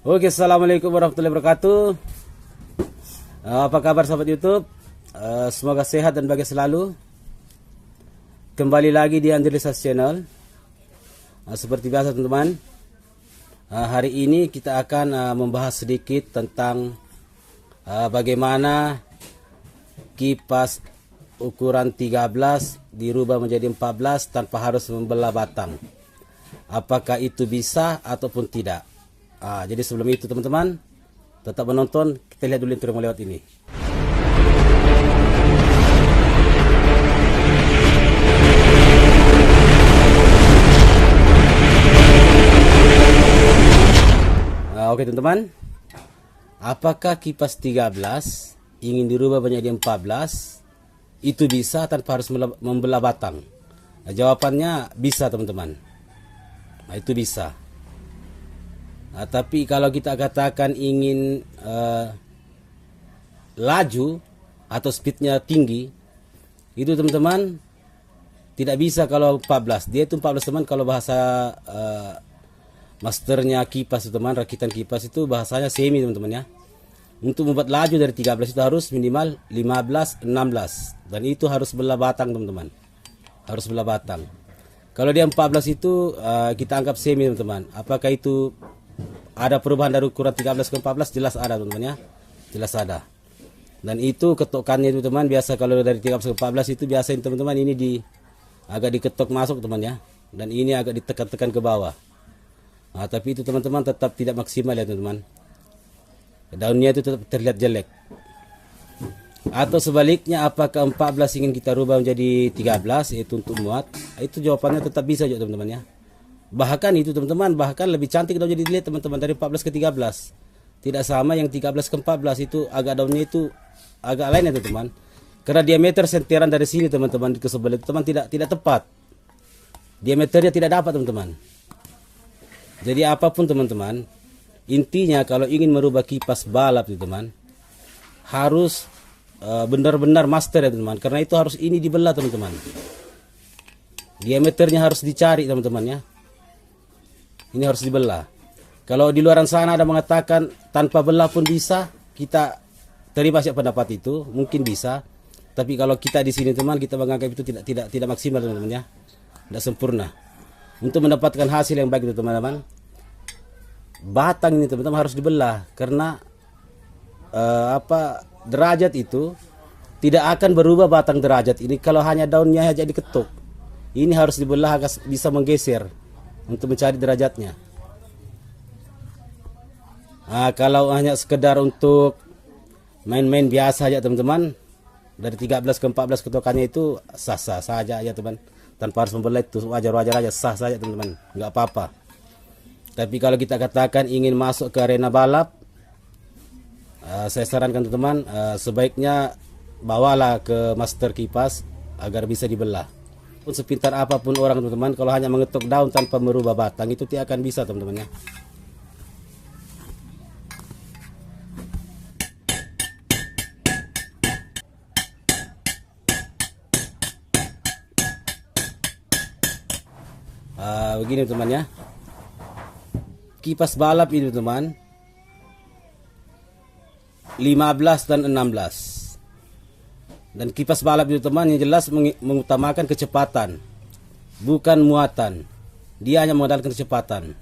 Oke, assalamualaikum warahmatullahi wabarakatuh. Apa kabar sahabat YouTube? Semoga sehat dan bahagia selalu. Kembali lagi di Andrilisas Channel. Seperti biasa teman-teman, hari ini kita akan membahas sedikit tentang bagaimana kipas ukuran 13 dirubah menjadi 14 tanpa harus membelah batang. Apakah itu bisa ataupun tidak? Jadi sebelum itu teman-teman, tetap menonton. Kita lihat dulu intro yang lewat ini. Oke teman-teman, apakah kipas 13 ingin dirubah menjadi 14 itu bisa tanpa harus membelah batang? Jawabannya bisa teman-teman. Itu bisa. Tapi kalau kita katakan ingin laju atau speednya tinggi, itu teman-teman tidak bisa kalau 14. Dia itu 14 teman, kalau bahasa masternya kipas teman, rakitan kipas itu bahasanya semi teman-teman ya. Untuk membuat laju dari 13 itu harus minimal 15, 16. Dan itu harus belah batang teman-teman. Harus belah batang. Kalau dia 14 itu kita anggap semi teman-teman. Apakah itu ada perubahan dari ukuran 13 ke 14? Jelas ada teman-teman ya. Jelas ada. Dan itu ketokannya itu teman, biasa kalau dari 13 ke 14 itu biasa teman-teman ini agak diketok masuk teman ya. Dan ini agak ditekan-tekan ke bawah. Tapi itu teman-teman tetap tidak maksimal ya teman-teman. Daunnya itu tetap terlihat jelek. Atau sebaliknya, apakah 14 ingin kita rubah menjadi 13 yaitu untuk muat? Itu jawabannya tetap bisa juga teman-teman ya. Bahkan itu teman-teman, bahkan lebih cantik daunnya dilihat teman-teman dari 14 ke 13. Tidak sama yang 13 ke 14 itu agak daunnya itu agak lain ya teman-teman. Karena diameter sentiran dari sini teman-teman ke sebelah itu teman tidak tepat. Diameternya tidak dapat teman-teman. Jadi apapun teman-teman, intinya kalau ingin merubah kipas balap teman-teman, harus benar-benar master ya teman-teman. Karena itu harus ini dibelah teman-teman. Diameternya harus dicari teman-teman ya. Ini harus dibelah. Kalau di luaran sana ada mengatakan tanpa belah pun bisa, kita terima siap pendapat itu, mungkin bisa. Tapi kalau kita di sini teman, kita menganggap itu tidak maksimal teman-teman ya. Tidak sempurna. Untuk mendapatkan hasil yang baik itu teman-teman, batang ini teman-teman harus dibelah. Karena derajat itu tidak akan berubah batang derajat ini kalau hanya daunnya saja diketuk. Ini harus dibelah agar bisa menggeser untuk mencari derajatnya. Kalau hanya sekedar untuk main-main biasa aja teman-teman, dari 13 ke 14 ketokannya itu sah-sah saja ya teman. Tanpa harus membelah itu wajar-wajar aja, sah saja teman-teman, nggak apa-apa. Tapi kalau kita katakan ingin masuk ke arena balap, saya sarankan teman-teman sebaiknya bawalah ke master kipas agar bisa dibelah. Pun sepintar apapun orang teman-teman, kalau hanya mengetuk daun tanpa merubah batang itu tidak akan bisa teman-teman ya. Begini teman ya. Kipas balap ini teman 15 dan 16. Dan kipas balap itu teman yang jelas mengutamakan kecepatan, bukan muatan. Dia hanya mengandalkan kecepatan.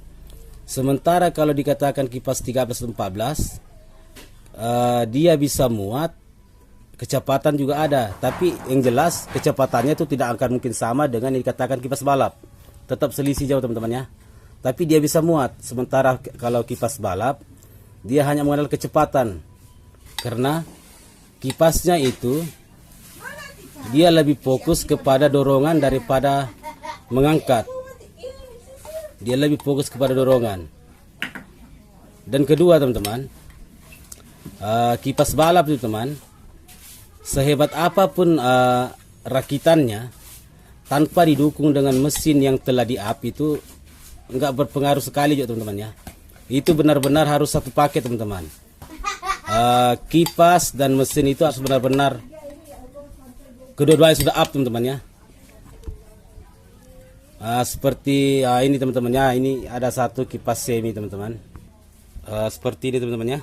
Sementara kalau dikatakan kipas 13 dan 14, dia bisa muat, kecepatan juga ada. Tapi yang jelas kecepatannya itu tidak akan mungkin sama dengan yang dikatakan kipas balap. Tetap selisih jauh teman-teman ya. Tapi dia bisa muat. Sementara kalau kipas balap, dia hanya mengandalkan kecepatan. Karena kipasnya itu dia lebih fokus kepada dorongan daripada mengangkat. Dia lebih fokus kepada dorongan. Dan kedua teman-teman, kipas balap itu teman, sehebat apapun rakitannya, tanpa didukung dengan mesin yang telah di-up itu enggak berpengaruh sekali juga teman-teman ya. Itu benar-benar harus satu paket teman-teman. Kipas dan mesin itu harus benar-benar kedua-duanya sudah up teman-teman ya. Seperti ini teman-teman ya, ini ada satu kipas semi teman-teman. seperti ini teman-teman ya.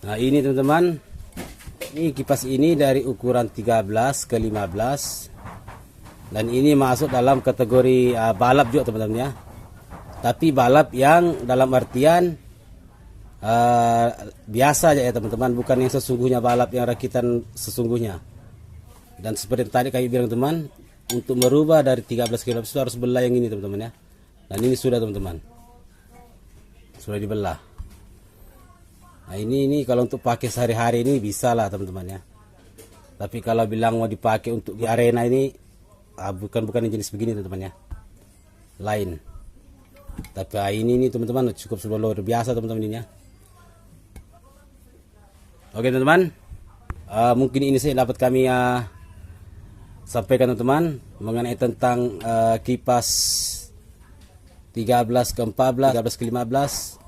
Nah ini teman-teman, ini kipas ini dari ukuran 13 ke 15 dan ini masuk dalam kategori balap juga teman-teman ya. Tapi balap yang dalam artian biasa aja ya teman-teman, bukan yang sesungguhnya, balap yang rakitan sesungguhnya. Dan seperti tadi kami bilang teman, untuk merubah dari 13 ke 15 itu harus belah yang ini teman-teman ya. Dan ini sudah teman-teman, sudah dibelah. Nah ini kalau untuk pakai sehari-hari ini bisa lah teman-teman ya. Tapi kalau bilang mau dipakai untuk di arena ini bukan jenis begini teman-teman ya, lain. Tapi ini teman-teman cukup sudah luar biasa teman-teman ini ya. Oke teman-teman, mungkin ini saya dapat kami sampaikan teman-teman mengenai tentang kipas 13 ke 14, 13 ke 15.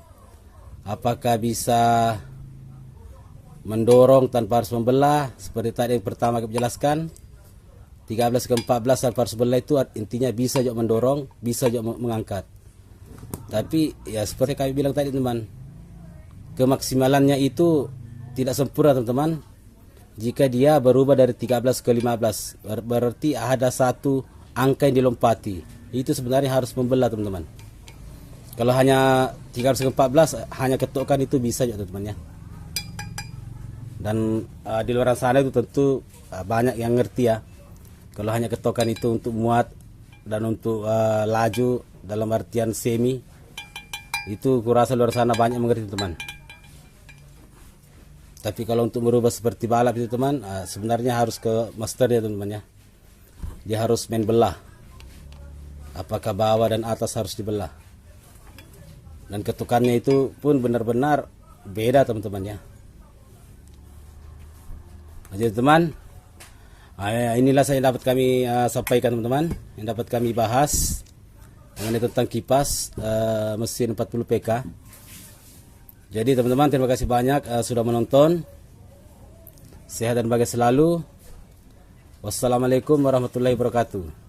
Apakah bisa mendorong tanpa harus membelah seperti tadi yang pertama kita jelaskan. 13 ke 14 tanpa harus belah itu intinya bisa juga mendorong, bisa juga mengangkat. Tapi ya seperti kami bilang tadi teman, kemaksimalannya itu tidak sempurna teman-teman. Jika dia berubah dari 13 ke 15 berarti ada satu angka yang dilompati, itu sebenarnya harus membelah teman-teman. Kalau hanya 13 ke 14 hanya ketukkan itu bisa juga teman-teman ya. Dan di luar sana itu tentu banyak yang ngerti ya. Kalau hanya ketukkan itu untuk muat dan untuk laju dalam artian semi, itu kurasa luar sana banyak mengerti teman. Tapi kalau untuk merubah seperti balap itu teman, sebenarnya harus ke master ya teman-teman ya. Dia harus main belah. Apakah bawah dan atas harus dibelah. Dan ketukannya itu pun benar-benar beda teman-teman ya. Jadi teman, inilah saya dapat kami sampaikan teman-teman, yang dapat kami bahas mengenai tentang kipas mesin 40 PK. Jadi teman-teman, terima kasih banyak sudah menonton. Sehat dan bahagia selalu. Wassalamualaikum warahmatullahi wabarakatuh.